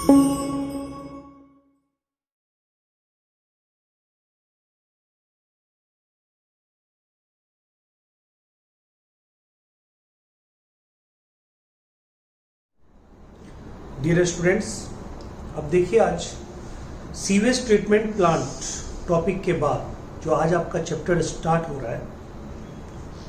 Dear students, अब देखिए आज सीवेज ट्रीटमेंट प्लांट टॉपिक के बाद जो आज आपका चैप्टर स्टार्ट हो रहा है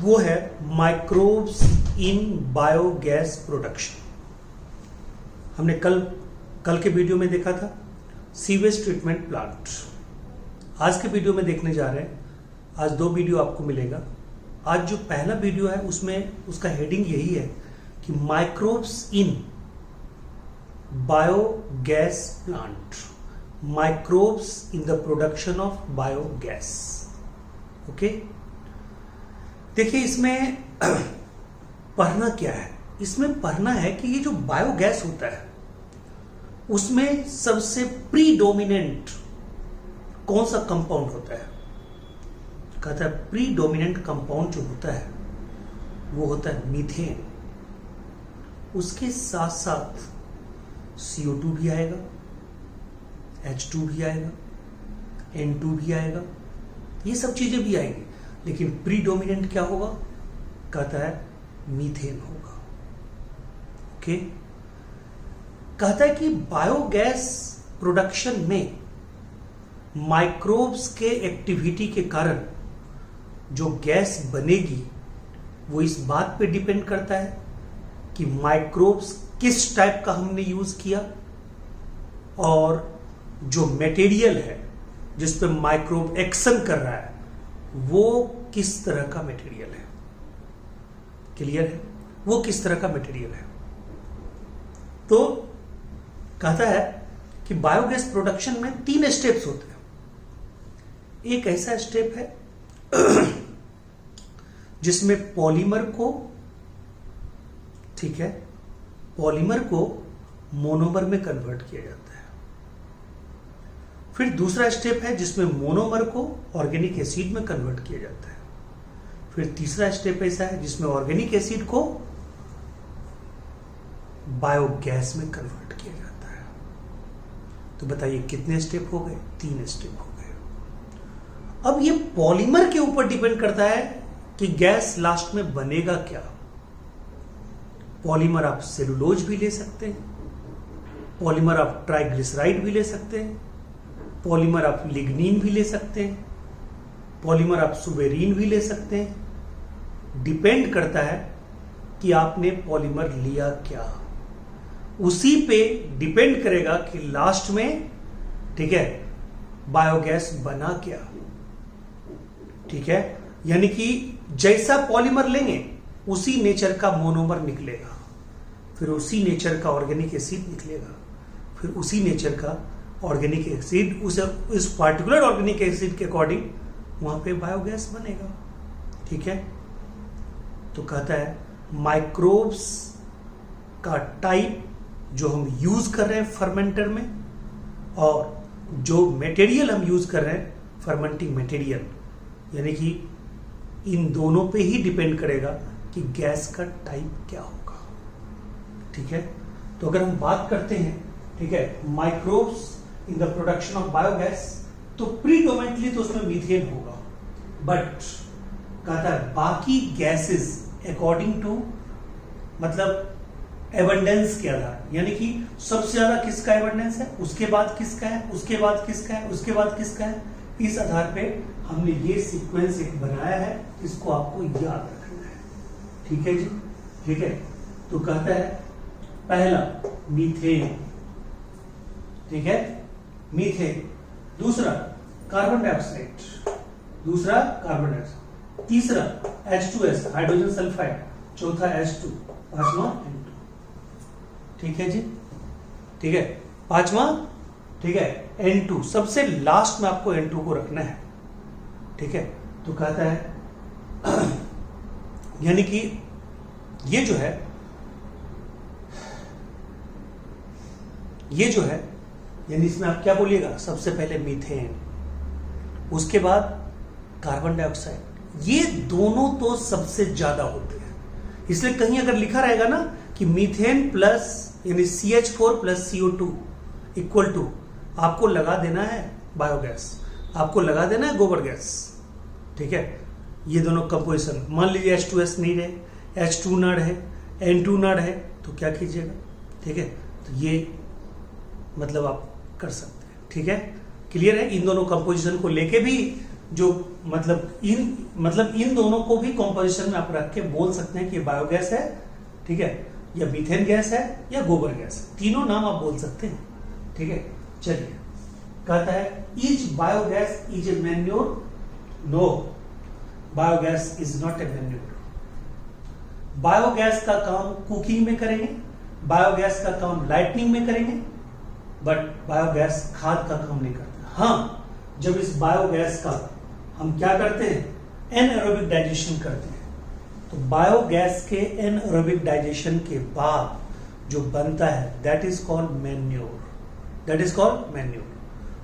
वो है माइक्रोब्स इन बायोगैस प्रोडक्शन। हमने कल के वीडियो में देखा था सीवेज ट्रीटमेंट प्लांट। आज के वीडियो में देखने जा रहे हैं, आज दो वीडियो आपको मिलेगा। आज जो पहला वीडियो है उसमें उसका हेडिंग यही है कि microbes in biogas plant, microbes in the production of biogas. Okay, देखिए इसमें पढ़ना क्या है। इसमें पढ़ना है कि ये जो बायोगैस होता है उसमें सबसे प्रीडोमिनेंट कौन सा कंपाउंड होता है। कहता है प्रीडोमिनेंट कंपाउंड जो होता है वो होता है मीथेन। उसके साथ साथ CO2 भी आएगा, H2 भी आएगा, N2 भी आएगा, ये सब चीजें भी आएंगी, लेकिन प्रीडोमिनेंट क्या होगा? कहता है मीथेन होगा। ओके, कहता है कि बायोगैस प्रोडक्शन में माइक्रोब्स के एक्टिविटी के कारण जो गैस बनेगी वो इस बात पे डिपेंड करता है कि माइक्रोब्स किस टाइप का हमने यूज किया और जो मटेरियल है जिस पे माइक्रोब एक्शन कर रहा है वो किस तरह का मटेरियल है। क्लियर है? वो किस तरह का मटेरियल है। तो कहता है कि बायोगैस प्रोडक्शन में 3 स्टेप्स होते हैं। एक ऐसा स्टेप है जिसमें पॉलीमर को, ठीक है, पॉलीमर को मोनोमर में कन्वर्ट किया जाता है। फिर दूसरा स्टेप है जिसमें मोनोमर को ऑर्गेनिक एसिड में कन्वर्ट किया जाता है। फिर तीसरा स्टेप ऐसा है जिसमें ऑर्गेनिक एसिड को बायोगैस में कन्वर्ट किया जाता है। तो बताइए कितने स्टेप हो गए? 3 स्टेप हो गए। अब ये पॉलीमर के ऊपर डिपेंड करता है कि गैस लास्ट में बनेगा क्या। पॉलीमर आप सेलुलोज भी ले सकते हैं, पॉलीमर आप ट्राइग्लिसराइड भी ले सकते हैं, पॉलीमर आप लिग्निन भी ले सकते हैं, पॉलीमर आप सुबेरीन भी ले सकते हैं। डिपेंड करता है कि आपने पॉलीमर लिया क्या, उसी पे डिपेंड करेगा कि लास्ट में, ठीक है, बायोगैस बना क्या। ठीक है, यानी कि जैसा पॉलीमर लेंगे उसी नेचर का मोनोमर निकलेगा, फिर उसी नेचर का ऑर्गेनिक एसिड निकलेगा, फिर उसी नेचर का ऑर्गेनिक एसिड उस पार्टिकुलर ऑर्गेनिक एसिड के अकॉर्डिंग वहां पे बायोगैस बनेगा। ठीक है, तो कहता है माइक्रोब्स का टाइप जो हम यूज कर रहे हैं फर्मेंटर में और जो मटेरियल हम यूज कर रहे हैं फर्मेंटिंग मटेरियल, यानी कि इन दोनों पे ही डिपेंड करेगा कि गैस का टाइप क्या होगा। ठीक है, तो अगर हम बात करते हैं, ठीक है, microbes in the production of biogas, तो प्रीडोमिनेंटली तो उसमें मीथेन होगा, बट कहता है बाकी गैसेस अकॉर्डिंग टू, मतलब एबंडेंस के आधार, यानी कि सबसे ज्यादा किसका एबंडेंस है, उसके बाद किसका है, उसके बाद किसका है, उसके बाद किसका है, इस आधार पे हमने ये सीक्वेंस एक बनाया है, इसको आपको याद रखना है। ठीक है जी, ठीक है। तो कहता है पहला मीथेन, ठीक है, मीथेन, दूसरा कार्बन डाइऑक्साइड, दूसरा कार्बन डाइऑक्साइड, तीसरा H2S हाइड्रोजन सल्फाइड, चौथा H2, पांचवा N2। ठीक है जी, ठीक है, पांचवा, ठीक है, N2, सबसे लास्ट में आपको N2 को रखना है। ठीक है, तो कहता है यानी कि ये जो है, यानी इसमें आप क्या बोलिएगा, सबसे पहले मीथेन, उसके बाद कार्बन डाइऑक्साइड। ये दोनों तो सबसे ज्यादा होते हैं, इसलिए कहीं अगर लिखा रहेगा ना कि मीथेन प्लस यानी CH4 plus CO2 equal to आपको लगा देना है बायोगैस, आपको लगा देना है गोबर गैस, ठीक है। ये दोनों कंपोजिशन, मान लीजिए H2S नहीं रहे, H2 ना रहे, N2 ना रहे, तो क्या कीजिएगा, ठीक है। तो ये मतलब आप कर सकते हैं, ठीक है। क्लियर है। इन दोनों कंपोजिशन को लेके भी जो मतलब इन दोनों को भी कंपोजिशन में आप रख के बोल सकते हैं कि बायोगैस है, ठीक है, या मीथेन गैस है या गोबर गैस है, तीनों नाम आप बोल सकते हैं, ठीक है। चलिए, कहता है is biogas is a manure? No, biogas is not a manure. Biogas का काम कुकिंग में करेंगे, बायोगैस का काम लाइटनिंग में करेंगे, बट बायोगैस खाद का काम नहीं करता। हाँ, जब इस बायोगैस का हम क्या करते हैं, एनएरोबिक डाइजेशन करते हैं, तो बायोगैस के एनएरोबिक डाइजेशन के बाद जो बनता है that is called manure, that is called manure,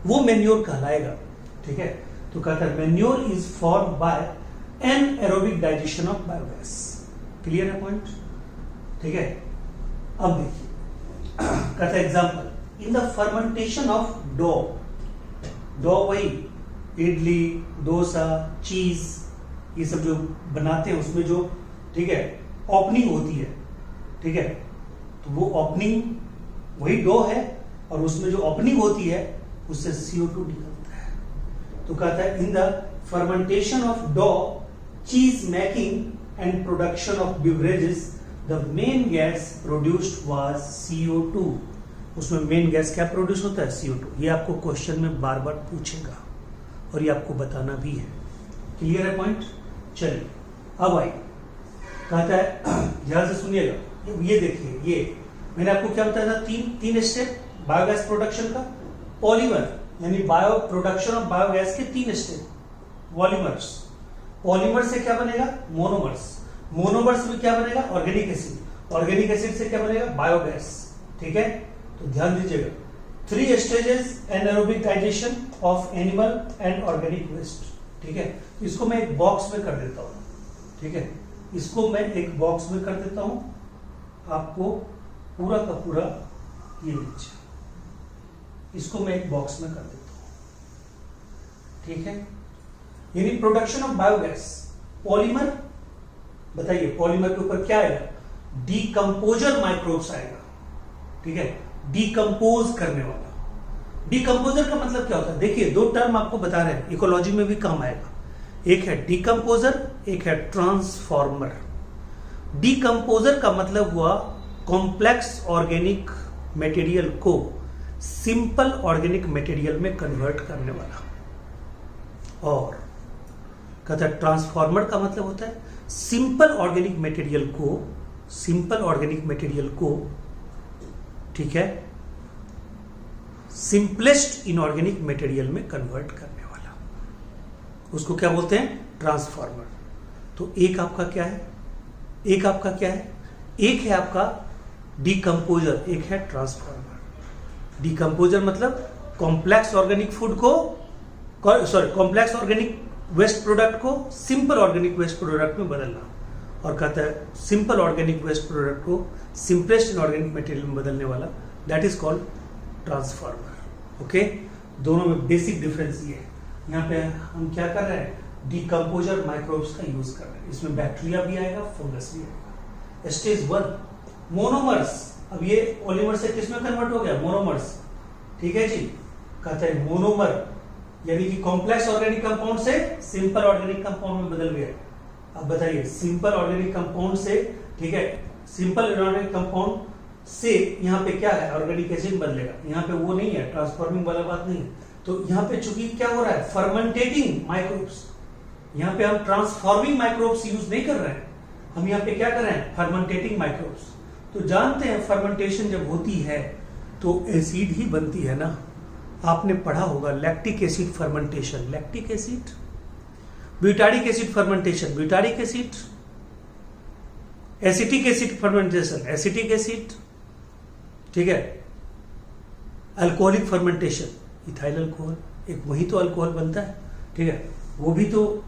वो मैन्योर कहलाएगा, ठीक है। तो कहता है manure is form by anaerobic digestion of biogas. Clear है पॉइंट, ठीक है। अब देखिए, कहता है example, in the fermentation of dough, dough वही इडली, डोसा, चीज, ये सब जो बनाते हैं उसमें जो, ठीक है, ओपनिंग होती है, ठीक है, तो वो ओपनिंग वही डो है और उसमें जो ओपनिंग होती है उससे CO2 निकलता है। तो कहता है in the fermentation of dough, cheese making and production of beverages the main gas produced was CO2। उसमें मेन गैस क्या प्रोड्यूस होता है, CO2। ये आपको क्वेश्चन में बार बार पूछेगा और ये आपको बताना भी है। क्लियर है पॉइंट। चलिए अब आइए, कहता है ध्यान से सुनिएगा, ये देखिए, ये मैंने आपको क्या बताया था, तीन स्टेप बायोगैस प्रोडक्शन का। पॉलीमर यानी बायो प्रोडक्शन ऑफ बायोगैस के 3 स्टेप, पॉलीमर्स, पॉलीमर से क्या बनेगा, मोनोमर्स, मोनोमर्स में क्या बनेगा, ऑर्गेनिक एसिड, ऑर्गेनिक एसिड से क्या बनेगा, बायोगैस, ठीक है। तो ध्यान दीजिएगा, 3 stages anaerobic digestion of animal and organic waste, ठीक है। इसको मैं एक बॉक्स में कर देता हूं, ठीक है, इसको मैं एक बॉक्स में कर देता हूं, आपको पूरा का पूरा ये लीजिए, इसको मैं एक बॉक्स में कर देता हूं, ठीक है। यानी प्रोडक्शन ऑफ बायोगैस, पॉलीमर, बताइए पॉलीमर के ऊपर क्या आएगा, डीकंपोजर माइक्रोब्स आएगा, ठीक है, डीकंपोज करने वाला। डीकंपोजर का मतलब क्या होता है, देखिए 2 टर्म आपको बता रहे हैं, इकोलॉजी में भी काम आएगा, एक है डीकंपोजर, एक है ट्रांसफॉर्मर। डीकंपोजर का मतलब हुआ कॉम्प्लेक्स ऑर्गेनिक मटेरियल को सिंपल ऑर्गेनिक मटेरियल में कन्वर्ट करने वाला। और कहता है ट्रांसफॉर्मर का मतलब होता है सिंपल ऑर्गेनिक मटेरियल को, ठीक है, सिंपलेस्ट इनऑर्गेनिक मटेरियल में कन्वर्ट करने वाला, उसको क्या बोलते हैं, ट्रांसफॉर्मर। तो एक आपका क्या है, एक है आपका डीकंपोजर, एक है ट्रांसफॉर्मर। डीकंपोजर मतलब कॉम्प्लेक्स ऑर्गेनिक फूड को, कॉम्प्लेक्स ऑर्गेनिक वेस्ट प्रोडक्ट को सिंपल ऑर्गेनिक वेस्ट प्रोडक्ट में बदलना, और कहता है सिंपल ऑर्गेनिक वेस्ट प्रोडक्ट को सिंपलेस्ट इनऑर्गेनिक मटेरियल में बदलने वाला, that is called transformer. Okay, दोनों में बेसिक डिफरेंस ये है। यहाँ पे हम क्या कर रहे हैं, डीकंपोजर माइक्रोब्स का यूज कर रहे हैं, इसमें बैक्टीरिया भी आएगा, फंगस भी आएगा। स्टेज 1 मोनोमर्स, अब ये पॉलीमर से किसमें कन्वर्ट हो गया, मोनोमर्स, ठीक है जी। कहता है मोनोमर यानी कि कॉम्प्लेक्स ऑर्गेनिक कंपाउंड से सिंपल ऑर्गेनिक कंपाउंड में बदल गया। अब बताइए सिंपल ऑर्गेनिक कंपाउंड से, ठीक है, सिंपल ऑर्गेनिक कंपाउंड से यहाँ पे क्या है, ऑर्गेनिक एसिड बदलेगा, यहाँ पे वो नहीं है, ट्रांसफॉर्मिंग वाला बात नहीं है। तो यहाँ पे चूंकि क्या हो रहा है, फर्मेंटेटिंग माइक्रोब्स, यहाँ पे हम ट्रांसफॉर्मिंग माइक्रोब्स यूज नहीं कर रहे हैं, हम यहाँ पे क्या कर रहे हैं, फर्मेंटेटिंग माइक्रोब्स। तो जानते हैं फर्मेंटेशन जब होती है तो एसिड ही बनती है ना, आपने पढ़ा होगा lactic acid fermentation, lactic acid, butyric acid fermentation, butyric acid, acetic acid fermentation, acetic acid, ठीक है, अल्कोहलिक फर्मेंटेशन, इथाइल अल्कोहल, एक वही तो अल्कोहल बनता है, ठीक है, वो भी तो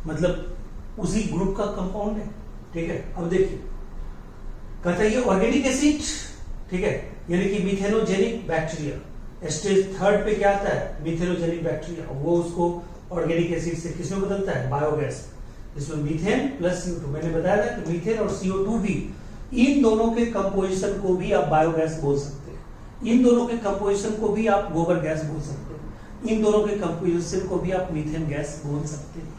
मतलब उसी ग्रुप का कंपाउंड है, ठीक है। अब देखिए कहता है ये ऑर्गेनिक एसिड, ठीक है, यानी कि मिथेनोजेनिक बैक्टीरिया, स्टेज थर्ड पे क्या आता है, मिथेनोजेनिक बैक्टीरिया, वो उसको ऑर्गेनिक एसिड से किसमें बदलता है, बायोगैस, इसमें मीथेन प्लस CO2। मैंने बताया था कि मीथेन और CO2 भी, इन दोनों के कंपोजिशन को भी आप बायोगैस बोल सकते हैं, इन दोनों के कंपोजिशन को भी आप गोबर गैस बोल सकते हैं, इन दोनों के कंपोजिशन को भी आप मीथेन गैस बोल सकते हैं।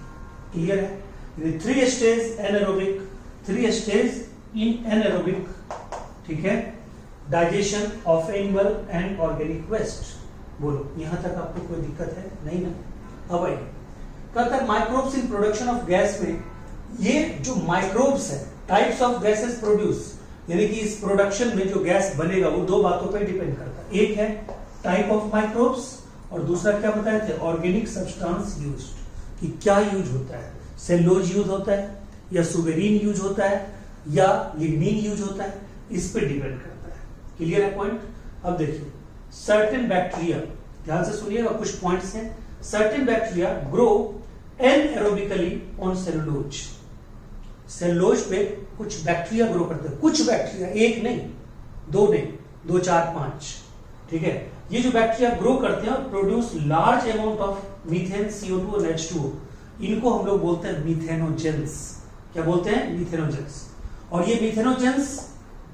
क्लियर है? 3 stage anaerobic, 3 stage in anaerobic, ठीक है, digestion of animal and organic waste. बोलो यहां तक आपको कोई दिक्कत है? नहीं ना। अब आइए, कहता है microbes in production of gas में, ये जो माइक्रोब्स है, टाइप्स ऑफ गैसेस प्रोड्यूस, यानी कि इस प्रोडक्शन में जो गैस बनेगा वो 2 बातों पर डिपेंड करता है। एक है टाइप ऑफ माइक्रोब्स और दूसरा क्या बताए थे, ऑर्गेनिक सब्सटेंस यूज्ड, कि क्या यूज होता है, सेल्यूलोज यूज होता है या सुबेरीन यूज होता है या लिग्निन यूज होता है, इस पे डिपेंड करता है। क्लियर है पॉइंट? अब देखिए, सर्टेन बैक्टीरिया, ध्यान से सुनिएगा, कुछ पॉइंट्स हैं। Certain bacteria grow anaerobically on cellulose, cellulose पे कुछ बैक्टीरिया ग्रो करते हैं, कुछ बैक्टीरिया, एक नहीं, 2 नहीं, 2, 4, 5, ठीक है। ये जो बैक्टीरिया ग्रो करते हैं और produce large amount of methane, CO2 और H2O, इनको हम लोग बोलते हैं मीथेनोजेंस। क्या बोलते हैं? मीथेनोजेंस। और ये मीथेनोजेंस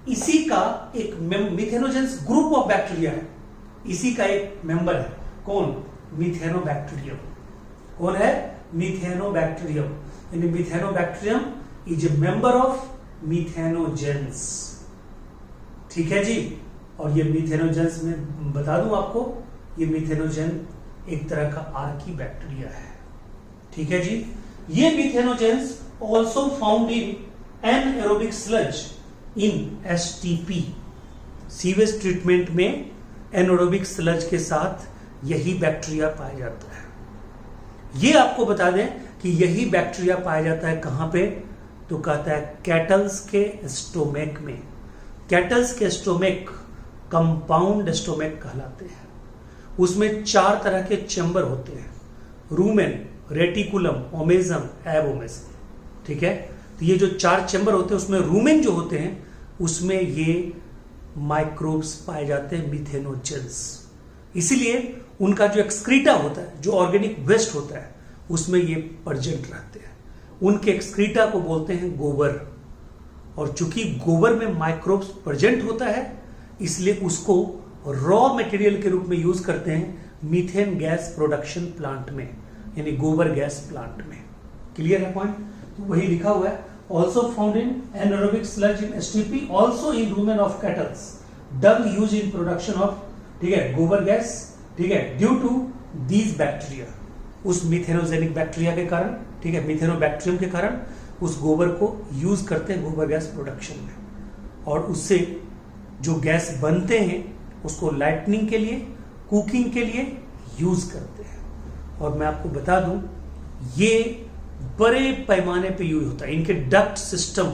इसी का एक मीथेनोजेंस ग्रुप ऑफ बैक्टीरिया है, इसी का एक मेंबर है। कौन? मीथेनोबैक्टीरियम। कौन है? मीथेनोबैक्टीरियम। यानी मीथेनोबैक्टीरियम is a member of methanogens, ठीक है जी। और ये मीथेनोजेंस में बता दूं आपको, ये मीथेनोजेन एक तरह का आर्की बैक्टीरिया है, ठीक है जी। ये methanogens also found in anaerobic sludge in STP, sewage treatment में एनएरोबिक स्लज के साथ यही बैक्टीरिया पाया जाता है। ये आपको बता दें कि यही बैक्टीरिया पाया जाता है कहां पे, तो कहता है कैटल्स के स्टोमेक में। कैटल्स के स्टोमेक कंपाउंड स्टोमेक कहलाते हैं। उसमें 4 तरह के चैम्बर होते हैं, रूमेन, रेटिकुलम, ओमेजम, एबोमेजम, ठीक है। तो ये जो 4 चैम्बर होते हैं, उसमें रूमेन जो होते हैं, उसमें ये माइक्रोब्स पाए जाते हैं, मीथेनोजेंस। इसीलिए उनका जो एक्सक्रीटा होता है, जो ऑर्गेनिक वेस्ट होता है, उसमें ये प्रेजेंट रहते हैं। उनके एक्सक्रीटा को बोलते हैं गोबर। और चूंकि गोबर में माइक्रोब्स प्रेजेंट होता है, इसलिए उसको रॉ मटेरियल के रूप में यूज करते हैं मीथेन गैस प्रोडक्शन प्लांट में, यानी गोबर गैस प्लांट में। क्लियर है पॉइंट? तो वही लिखा हुआ है, also found in anaerobic sludge in STP, also in rumen of cattles, dung use in production of, ठीक है, गोबर गैस, ठीक है, ड्यू टू दीज बैक्टीरिया, उस मीथेनोजेनिक बैक्टीरिया के कारण, ठीक है, मीथेनोबैक्टीरियम के कारण उस गोबर को यूज करते हैं गोबर गैस प्रोडक्शन में, और उससे जो गैस बनते हैं उसको लाइटनिंग के लिए, कुकिंग के लिए यूज करते हैं। और मैं आपको बता दूं, ये बड़े पैमाने पे यूज होता है, इनके डक्ट सिस्टम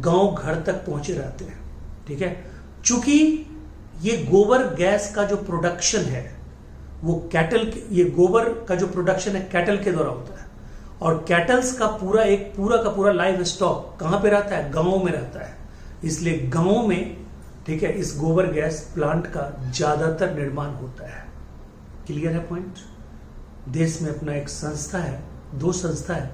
गांव घर तक पहुंचे रहते हैं, ठीक है। चूंकि ये गोबर गैस का जो प्रोडक्शन है वो कैटल, ये गोबर का जो प्रोडक्शन है कैटल के द्वारा होता है, और कैटल्स का पूरा का पूरा लाइव स्टॉक कहां पे रहता है? गांव में रहता है। इसलिए गांव में, ठीक है, इस गोबर गैस प्लांट का ज्यादातर निर्माण होता है। क्लियर है पॉइंट? देश में अपना एक संस्था है, 2 संस्था है,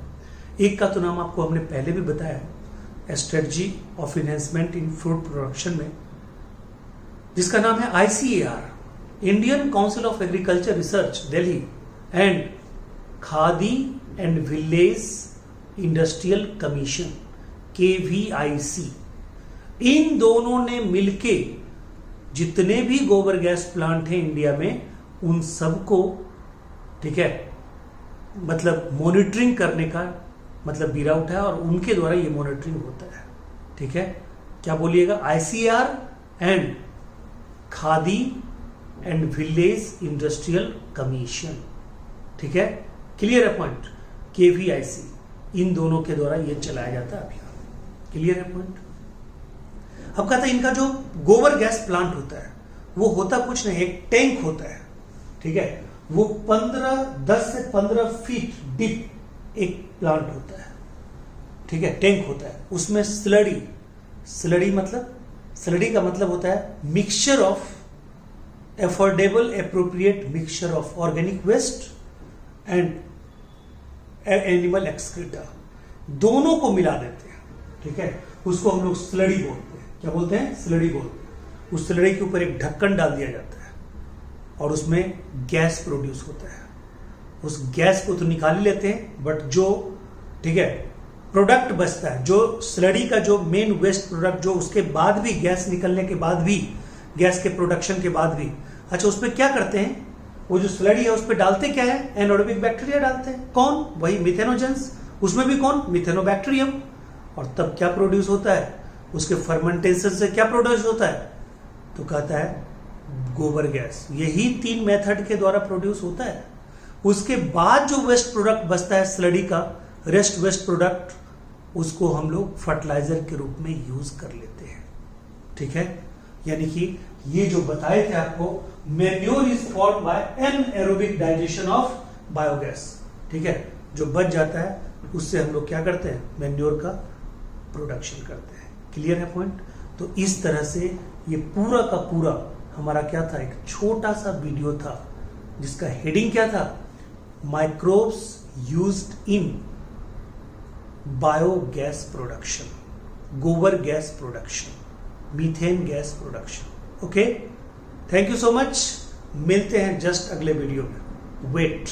एक का तो नाम आपको हमने पहले भी बताया, strategy of enhancement in fruit production में, जिसका नाम है ICAR, Indian council of agriculture research Delhi, and khadi and village industrial commission KVIC। इन दोनों ने मिलके जितने भी गोबर गैस प्लांट हैं इंडिया में, उन सबको, ठीक है, मतलब मॉनिटरिंग करने का मतलब बीरा उठाया, और उनके द्वारा ये मॉनिटरिंग होता है, ठीक है। क्या बोलिएगा? ICAR and khadi and village industrial commission, ठीक है। क्लियर है पॉइंट? KVIC, इन दोनों के द्वारा ये चलाया जाता है अभियान। क्लियर है पॉइंट? अब कहते हैं इनका जो गोबर गैस प्लांट होता है वो होता कुछ नहीं, एक टैंक होता है, ठीक है। वो 10 से 15 फीट डीप एक प्लांट होता है, ठीक है, टैंक होता है। उसमें स्लडी का मतलब होता है mixture of affordable appropriate mixture of organic waste and animal excreta, दोनों को मिला देते हैं, ठीक है। उसको हम लोग स्लरी बोलते हैं। क्या बोलते हैं? स्लरी बोलते हैं। उस स्लरी के ऊपर एक ढक्कन डाल दिया जाता है और उसमें गैस प्रोड्यूस होता है। उस गैस को तो निकाल ही लेते हैं, बट जो, ठीक है, प्रोडक्ट बचता है, जो स्लरी का जो मेन वेस्ट प्रोडक्ट, जो उसके बाद भी गैस निकलने के बाद भी, गैस के प्रोडक्शन के बाद भी, अच्छा उसमें क्या करते हैं, वो जो स्लरी है उस पर डालते क्या है? एनारोबिक बैक्टीरिया डालते हैं। कौन? वही मिथेनोजेंस। उसमें भी कौन? मिथेनोबैक्टीरियम। और तब क्या प्रोड्यूस होता है? उसके फर्मेंटेशन से क्या प्रोड्यूस होता है? तो कहता है गोबर गैस। यही 3 मेथड के द्वारा प्रोड्यूस होता है। उसके बाद जो वेस्ट प्रोडक्ट बचता है स्लरी का, रेस्ट वेस्ट प्रोडक्ट, उसको हम लोग फर्टिलाइजर के रूप में यूज कर लेते हैं, ठीक है। यानी कि ये जो बताए थे आपको, manure is form by anaerobic digestion of biogas, ठीक है। जो बच जाता है उससे हम लोग क्या करते हैं? मैन्योर का प्रोडक्शन करते हैं। क्लियर है पॉइंट? तो इस तरह से ये पूरा का पूरा हमारा क्या था? एक छोटा सा वीडियो था जिसका हेडिंग क्या था? Microbes used in biogas production, गोबर gas production, methane gas production. Okay, thank you so much. मिलते हैं जस्ट अगले वीडियो में। वेट।